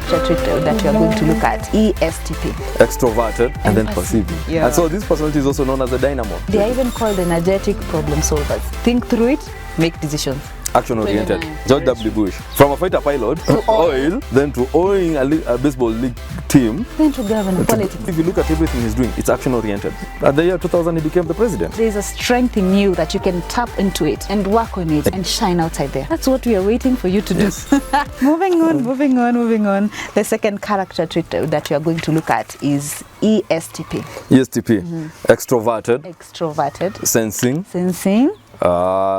character trait that you are going to look at, ESTP. Extroverted and then perceiving. Yeah. And so this personality is also known as a dynamo. They are even called energetic problem solvers. Think through it, make decisions. Action-oriented. George W. Bush. From a fighter pilot to oil, then to owning a baseball league team, then to govern politics. If you look at everything he's doing, it's action-oriented. At the year 2000, he became the president. There's a strength in you that you can tap into it and work on it and shine outside there. That's what we are waiting for you to do. Yes. Moving on. The second character trait that you are going to look at is ESTP. ESTP. Extroverted. Extroverted. Sensing.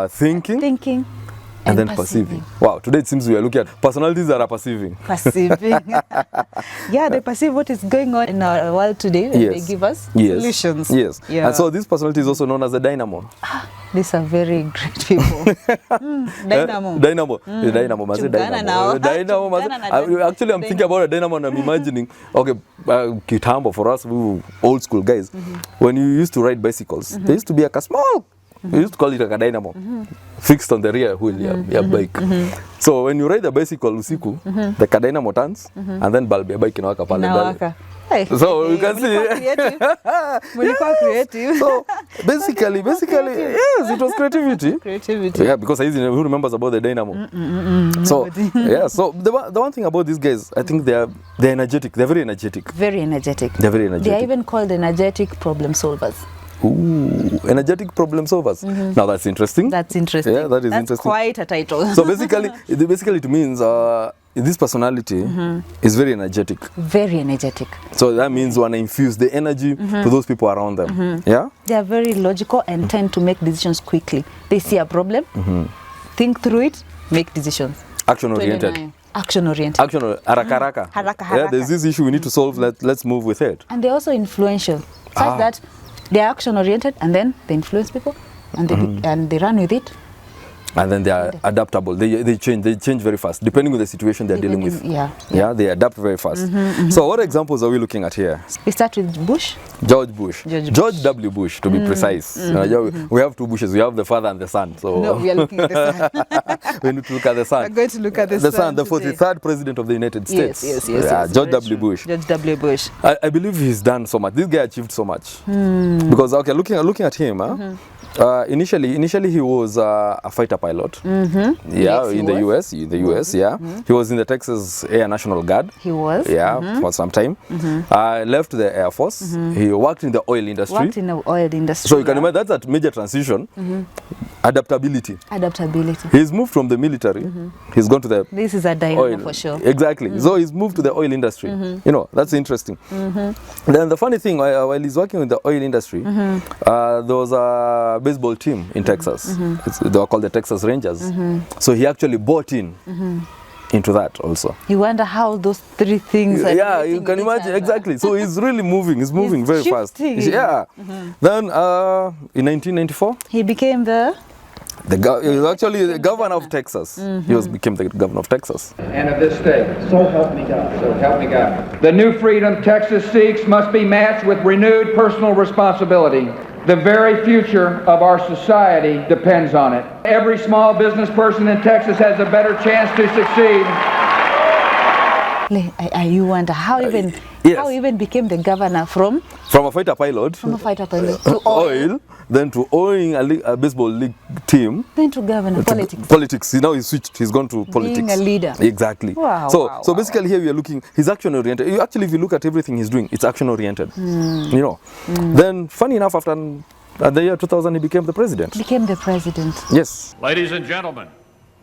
Thinking. And then perceiving. Wow, today it seems we are looking at personalities that are perceiving. Yeah, they perceive what is going on in our world today and they give us solutions. Yes. Yeah. And so this personality is also known as a dynamo. These are very great people. Dynamo. Dynamo. Dynamo. Actually, I'm thinking about a dynamo and I'm imagining, okay, kitambo for us, old school guys, when you used to ride bicycles, there used to be a small, we used to call it like a dynamo, fixed on the rear wheel, your bike. So when you ride the bicycle usiku, the dynamo turns, and then bulb your bike inawaka pale. So you can see. Creative. So basically, yes, it was creativity. Yeah, because who remembers about the dynamo? So yeah, so the one thing about these guys, I think they're energetic. They're very energetic. They're very energetic. They are even called energetic problem solvers. Ooh, energetic problem solvers. Now that's interesting. Yeah, that is interesting. That's quite a title. So basically it means this personality is very energetic. Very energetic. So that means you want to infuse the energy to those people around them. Yeah? They are very logical and tend to make decisions quickly. They see a problem, think through it, make decisions. Action-oriented. Action-oriented. Haraka. Yeah, there's this issue we need to solve, let's move with it. And they're also influential. Such that they are action-oriented and then they influence people and they run with it. And then they are adaptable. They change very fast, depending on the situation they're dealing with. Yeah, they adapt very fast. So what examples are we looking at here? We start with Bush. George W. Bush, to be precise. We have two Bushes. We have the father and the son. So no, we are looking at the son. We need to look at the son. We're going to look at the son. The 43rd president of the United States. Yes. George W. Bush. George W. Bush. I believe he's done so much. This guy achieved so much. Because looking at him, initially he was a fighter pilot. In the US. He was in the Texas Air National Guard. He was. For some time. Left the Air Force. He worked in the oil industry. So you can imagine that's a major transition. Adaptability. He's moved from the military. He's gone to the This is a dynamo for sure. Exactly. So he's moved to the oil industry. You know, that's interesting. Then the funny thing, while he's working in the oil industry, there was a baseball team in Texas. They were called the Texas Rangers. So he actually bought into that also. You wonder how those three things are. Yeah, you can imagine exactly. So he's really moving. He's moving very fast. Yeah. Then in 1994, he became he was actually the governor of Texas. He became the governor of Texas. And of this state. So help me God. So help me God. The new freedom Texas seeks must be matched with renewed personal responsibility. The very future of our society depends on it. Every small business person in Texas has a better chance to succeed. You wonder how even became the governor from a fighter pilot to oil, then to owning a baseball league team, then to govern politics. Now he switched. He's gone to politics. Being a leader. Exactly. So basically here we are looking. He's action oriented. Actually, if you look at everything he's doing, it's action oriented. You know. Then, funny enough, after the year 2000, he became the president. Yes. Ladies and gentlemen,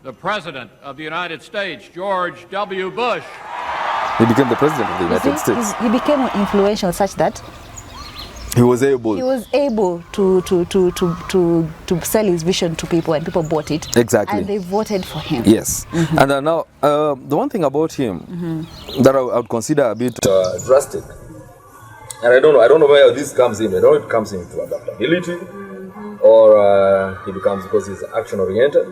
the President of the United States, George W. Bush. He became the president of the United States. He became influential such that he was able to sell his vision to people, and people bought it. Exactly. And they voted for him. Yes. And now, the one thing about him that I would consider a bit drastic, and I don't know where this comes in. I don't know if it comes into adaptability, or he becomes because he's action oriented.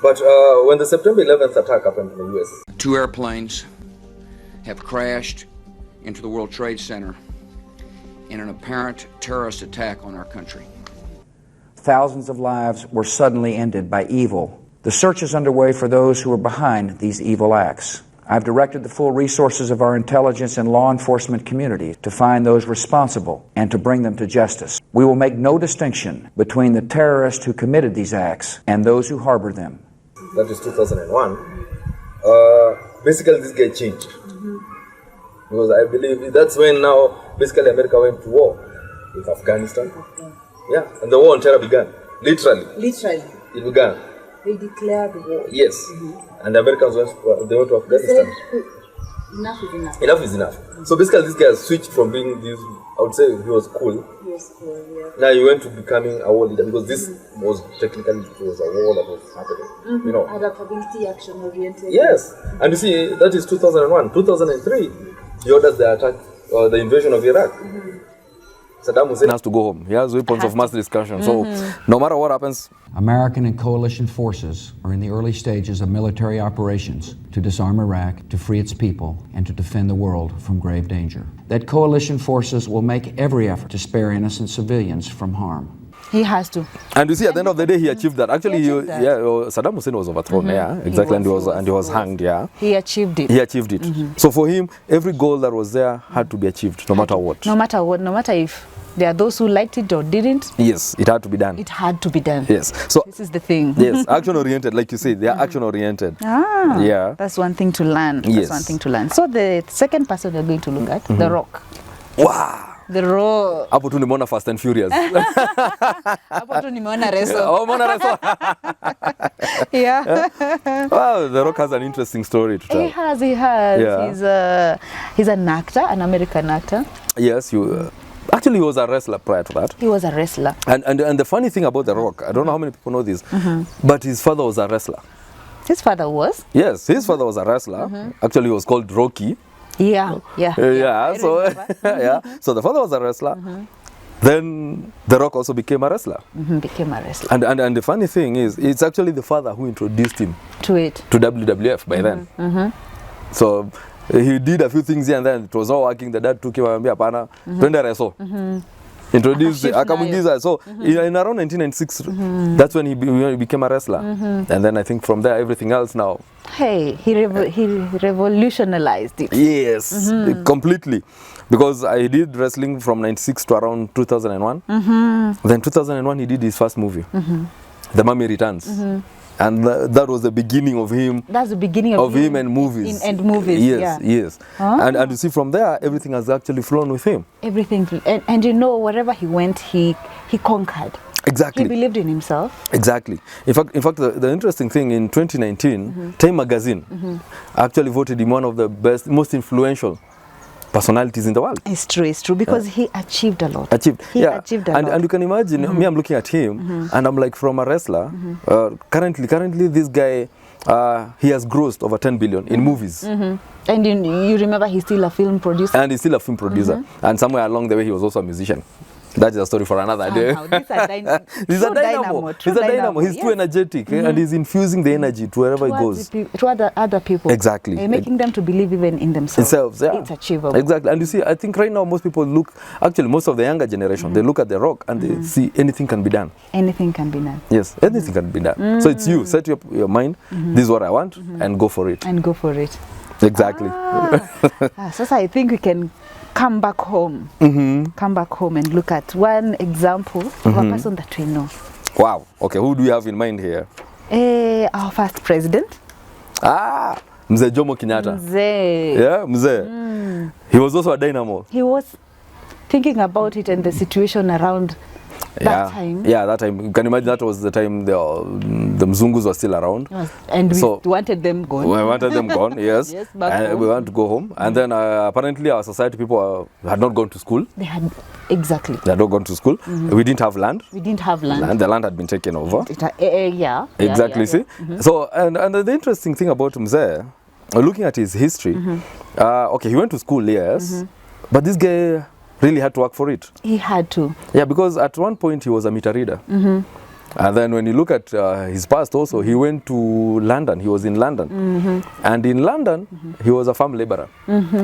But when the September 11th attack happened in the US, 2 airplanes have crashed into the World Trade Center in an apparent terrorist attack on our country. Thousands of lives were suddenly ended by evil. The search is underway for those who are behind these evil acts. I've directed the full resources of our intelligence and law enforcement community to find those responsible and to bring them to justice. We will make no distinction between the terrorists who committed these acts and those who harbor them. That is 2001. Basically, this guy changed. Because I believe that's when now, basically, America went to war with Afghanistan. Yeah, and the war on terror began. Literally. It began. They declared war. Yes. And the Americans went to Afghanistan. Enough is enough. Enough is enough. So basically, this guy switched from being this, I would say he was cool. He was cool, yeah. Now he went to becoming a war leader because this was technically it was a war that was happening. You know. Adaptability, action oriented. Yes. And you see, that is 2001. 2003, he orders the attack or the invasion of Iraq. Saddam Hussein has to go home. He has weapons of mass destruction. So no matter what happens. American and coalition forces are in the early stages of military operations to disarm Iraq, to free its people, and to defend the world from grave danger. That coalition forces will make every effort to spare innocent civilians from harm. He has to. And you see, at the end of the day, he achieved that. Actually, Saddam Hussein was overthrown, exactly, and he was hanged, He achieved it. He achieved it. So for him, every goal that was there had to be achieved, no matter what. No matter what, no matter if there are those who liked it or didn't. Yes, it had to be done. It had to be done. Yes. So this is the thing. Yes, action-oriented, like you say, they are action-oriented. Yeah. That's one thing to learn. Yes. That's one thing to learn. So the second person we're going to look at, The Rock. Wow. The Rock. Hapo tu nimeona Fast and Furious. Hapo tu nimeona Reso. Oh, umeona Reso. Yeah. Wow, The Rock has an interesting story to tell. He has. Yeah. He's an actor, an American actor. Yes, actually, he was a wrestler prior to that. He was a wrestler. And the funny thing about The Rock, I don't know how many people know this, but his father was a wrestler. His father was? Yes, his father was a wrestler. Actually, he was called Rocky. Yeah. So so the father was a wrestler. Then The Rock also became a wrestler. Became a wrestler. And the funny thing is, it's actually the father who introduced him to WWF by then. So he did a few things here and then. It was not working. The dad took him and hapana, twende Reso. Introduced akamuingiza. So in around 1996, that's when he became a wrestler. And then I think from there everything else now. Hey, he revolutionized it. Yes, completely. Because I did wrestling from 96 to around 2001. Then 2001 he did his first movie, The Mummy Returns. And that was the beginning of him. That's the beginning of him and movies. And movies, Yes. And you see, from there, everything has actually flown with him. Everything. And you know, wherever he went, he conquered. Exactly. He believed in himself. Exactly. In fact, the interesting thing, in 2019, Time Magazine actually voted him one of the best, most influential personalities in the world. It's true, because he achieved a lot. He achieved a lot. And you can imagine, me, I'm looking at him, and I'm like, from a wrestler, currently this guy, he has grossed over 10 billion in movies. And you remember he's still a film producer? And he's still a film producer. And somewhere along the way, he was also a musician. That is a story for another day. He's a dynamo. He's too energetic, and he's infusing the energy to wherever he goes. To other people. Exactly. Making them to believe even in themselves. It's achievable. Exactly. And you see, I think right now most people look, actually most of the younger generation, they look at The Rock and they see anything can be done. Anything can be done. Yes, anything can be done. So it's you, set your mind, this is what I want, and go for it. Exactly. So I think we can come back home. Come back home and look at one example of a person that we know. Wow. Okay, who do you have in mind here? Our first president. Mzee Jomo Kenyatta. Mzee. He was also a dynamo. He was thinking about it and the situation around that time. That time. You can imagine that was the time the Mzungus were still around. And we wanted them gone. We wanted them gone, yes. And we want to go home. And then apparently our society people had not gone to school. They had, exactly. They had not gone to school. We didn't have land. And the land had been taken over. Exactly, see? So, and the interesting thing about Mzee, looking at his history, okay, he went to school, yes. But this guy really had to work for it. He had to. Yeah, because at one point he was a meter reader. And then when you look at his past also, he went to London. He was in London. And in London, he was a farm laborer.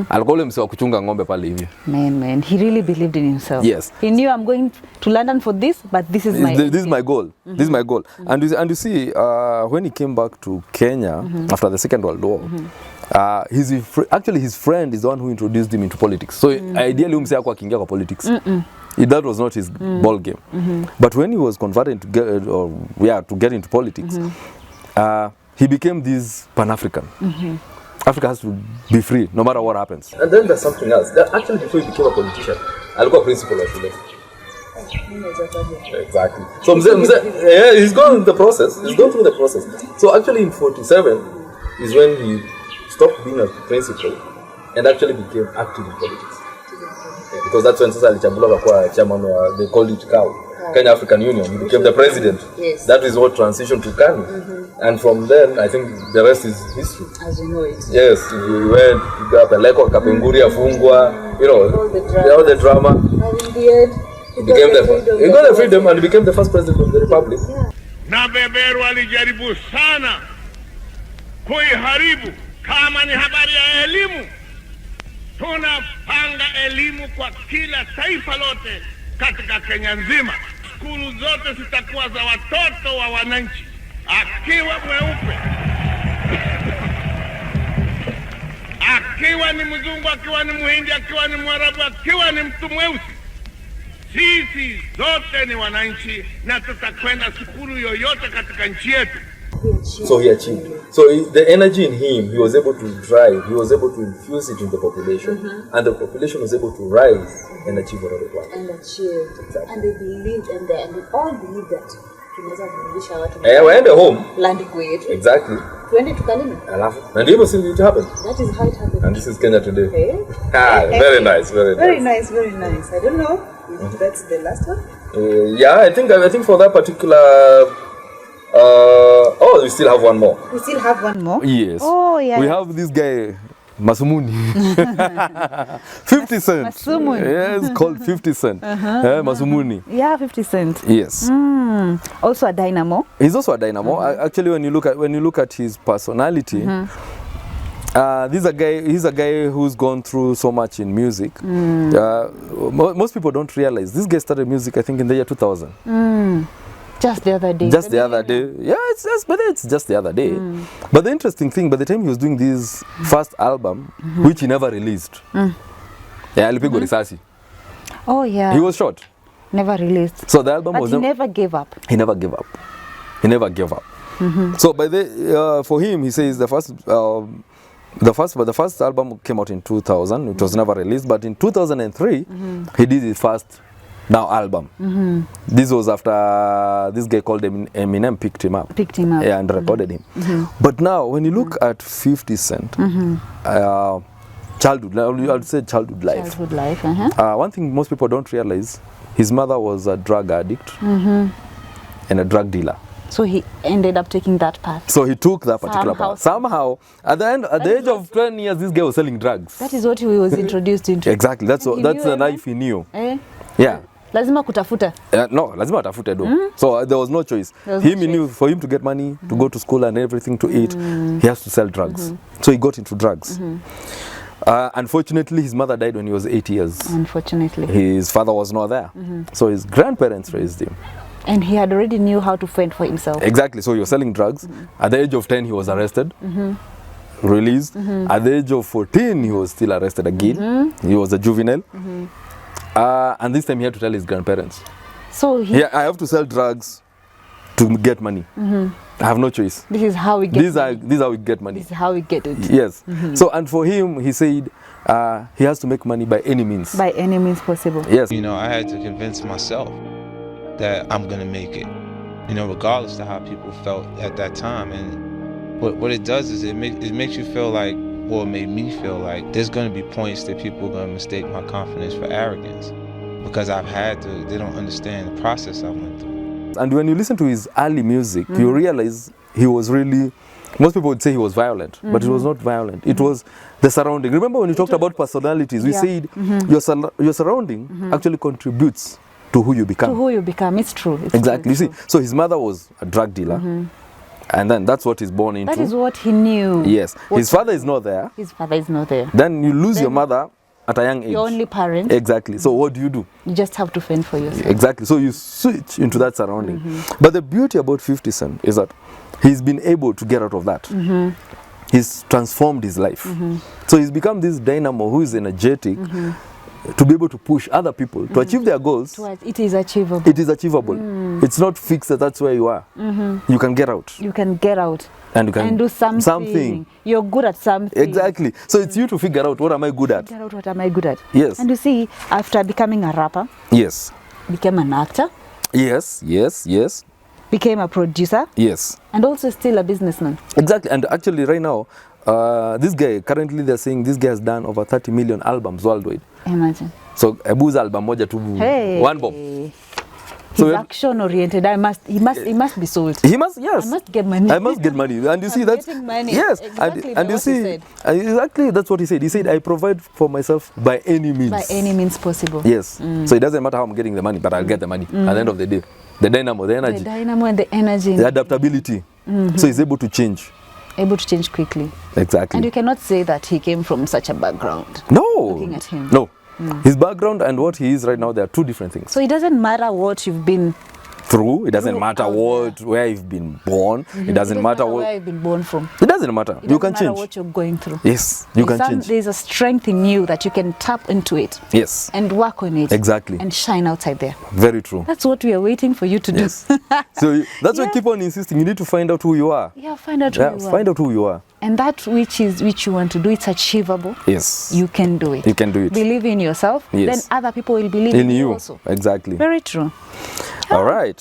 Alikuwa ule mse wa kuchunga ng'ombe pale hivi. Man, he really believed in himself. Yes. He knew, I'm going to London for this, but this is my this is my goal. This is my goal. And you see, when he came back to Kenya after the Second World War, actually his friend is the one who introduced him into politics. So ideally mse hakuwa akiingia kwa politics. That was not his ball game. But when he was converted to get into politics, he became this Pan-African. Africa has to be free no matter what happens. And then there's something else. That actually before he became a politician, alikuwa principal wa shule. Exactly. So yeah, he's gone through the process. He's gone through the process. So actually in 47 is when he stopped being a principal and actually became active in politics. Because that's when sasa alichaguliwa kwa chairman wa, they called it CAU, Kenyan African Union. He became the president. Yes. That is what transition to KANU. And from then, I think the rest is history. As you know it. Yes, he went, Peleko, Kapenguri, Afungwa, you know, all the drama. And in the end, He got the freedom and he became the first president of the republic. Na beberu alijaribu sana kuiharibu. Kama ni habari ya elimu, tunapanga elimu kwa kila taifa lote katika Kenya nzima. Skulu zote zitakuwa za watoto wa wananchi, akiwa mweupe, akiwa ni mzungu, akiwa ni muhindi, akiwa ni mwarabu, akiwa ni mtu mweusi. Sisi zote ni wananchi na tutakwenda skulu yoyote katika nchi yetu. So he achieved. So the energy in him, he was able to drive, he was able to infuse it in the population, and the population was able to rise and achieve whatever they wanted. And achieve. Exactly. And they believed, and they all believed that tunaweza kurudisha watu. Waende home. Land kwetu. Exactly. Tuende tukalime. Alafu. And even see it happen. That is how it happened. And this is Kenya today. Okay. Very nice, very nice. Very nice, very nice. I don't know if that's the last one. Yeah, I think for that particular. We still have one more. We still have one more? Yes. Oh, yeah. We have this guy, Masumuni. 50 Cent. Masumuni. Yes, called 50 Cent. Masumuni. Yeah, 50 Cent. Yes. Also a dynamo. He's also a dynamo. Actually, when you look at his personality, he's a guy who's gone through so much in music. Most people don't realize this guy started music, I think, in the year 2000. Just the other day. Just the other day. Yeah, it's just the other day. But the interesting thing, by the time he was doing this first album, which he never released, alipigwa risasi. Oh yeah. He was shot. Never released. So the album but was he never gave up. He never gave up. He never gave up. So by for him, he says the first album came out in 2000. It was never released, but in 2003, he did his first album. This was after this guy called Eminem picked him up. Yeah, and recorded him. But now, when you look at 50 Cent, childhood, I would say childhood life. Childhood life, one thing most people don't realize, his mother was a drug addict and a drug dealer. So he ended up taking that path. So he took that particular path. Somehow, at the age of 10 years, this guy was selling drugs. That is what he was introduced into. Exactly. That's the life he knew. Yeah. Lazima kutafuta. No, lazima atafute do. So there was no choice. He knew for him to get money, to go to school and everything to eat, he has to sell drugs. So he got into drugs. Unfortunately, his mother died when he was 8 years. Unfortunately. His father was not there. So his grandparents raised him. And he had already knew how to fend for himself. Exactly. So he was selling drugs. At the age of 10, he was arrested. Released. At the age of 14, he was still arrested again. He was a juvenile. And this time he had to tell his grandparents. So I have to sell drugs to get money. I have no choice. This is how we get money. This is how we get money. This is how we get it. Yes. So, and for him, he said he has to make money by any means. By any means possible. Yes. You know, I had to convince myself that I'm going to make it, you know, regardless of how people felt at that time. And what it does is it makes you feel like, well, it made me feel like there's going to be points that people are going to mistake my confidence for arrogance because they don't understand the process I went through. And when you listen to his early music, you realize he was really, most people would say he was violent, but it was not violent. It was the surrounding. Remember when you talked about personalities, we said your surrounding actually contributes to who you become. To who you become. It's true. It's Exactly. true, You see, so his mother was a drug dealer, and then that's what he's born into. That is what he knew. Yes. His father is not there. His father is not there. Then you lose your mother at a young age. Your only parent. Exactly. So what do? You just have to fend for yourself. Exactly. So you switch into that surrounding. But the beauty about 50 Cent is that he's been able to get out of that. He's transformed his life. So he's become this dynamo who is energetic to be able to push other people to achieve their goals. It is achievable. It is achievable. It's not fixed that that's where you are. You can get out. You can get out. And you can do something. You're good at something. Exactly. So it's you to figure out, what am I good at? Figure out what am I good at. Yes. And you see, after becoming a rapper, yes, became an actor, yes, became a producer, yes, and also still a businessman. Exactly. And actually right now, this guy, currently they're saying this guy has done over 30 million albums worldwide. Imagine. So Abu's album moja tu, one bomb. He's action oriented. He must be sold. He must, yes. I must get money. I must get money. And you see that's money. Yes. Exactly and you see exactly that's what he said. He said I provide for myself by any means. By any means possible. Yes. So it doesn't matter how I'm getting the money, but I'll get the money at the end of the day. The dynamo, the energy. The dynamo and the energy. The adaptability. So he's able to change. Able to change quickly. Exactly. And you cannot say that he came from such a background. No. Looking at him. No. His background and what he is right now, they are two different things. So it doesn't matter what you've been through. It doesn't matter where you've been born. It doesn't matter where you've been born from. It doesn't matter. You can change. What you're going through. Yes, you can change. There's a strength in you that you can tap into it. Yes. And work on it. Exactly. And shine outside there. Very true. That's what we are waiting for you to do. Yes. So that's why I keep on insisting. You need to find out who you are. Yeah, find out who you are. Find out who you are. And that which you want to do, it's achievable. Yes. You can do it. You can do it. Believe in yourself. Yes. Then other people will believe in you also. Exactly. Very true. All right.